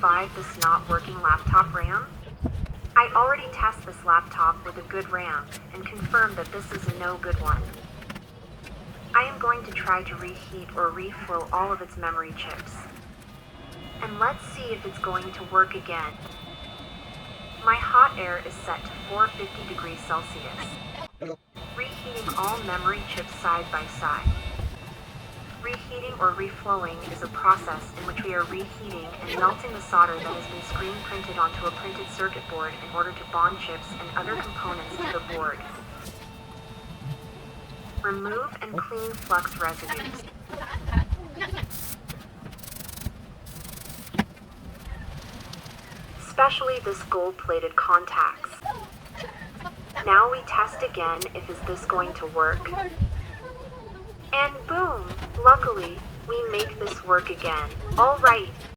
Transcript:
revive this not working laptop RAM? I already tested this laptop with a good RAM and confirmed that this is a no good one. I am going to try to reheat or reflow all of its memory chips. And let's see if it's going to work again. My hot air is set to 450 degrees Celsius. Reheating all memory chips side by side. Reheating or reflowing is a process in which we are reheating and melting the solder that has been screen printed onto a printed circuit board in order to bond chips and other components to the board. Remove and clean flux residues. Especially this gold-plated contacts. Now we test again if is this going to work. And boom! Luckily, we make this work again. Alright.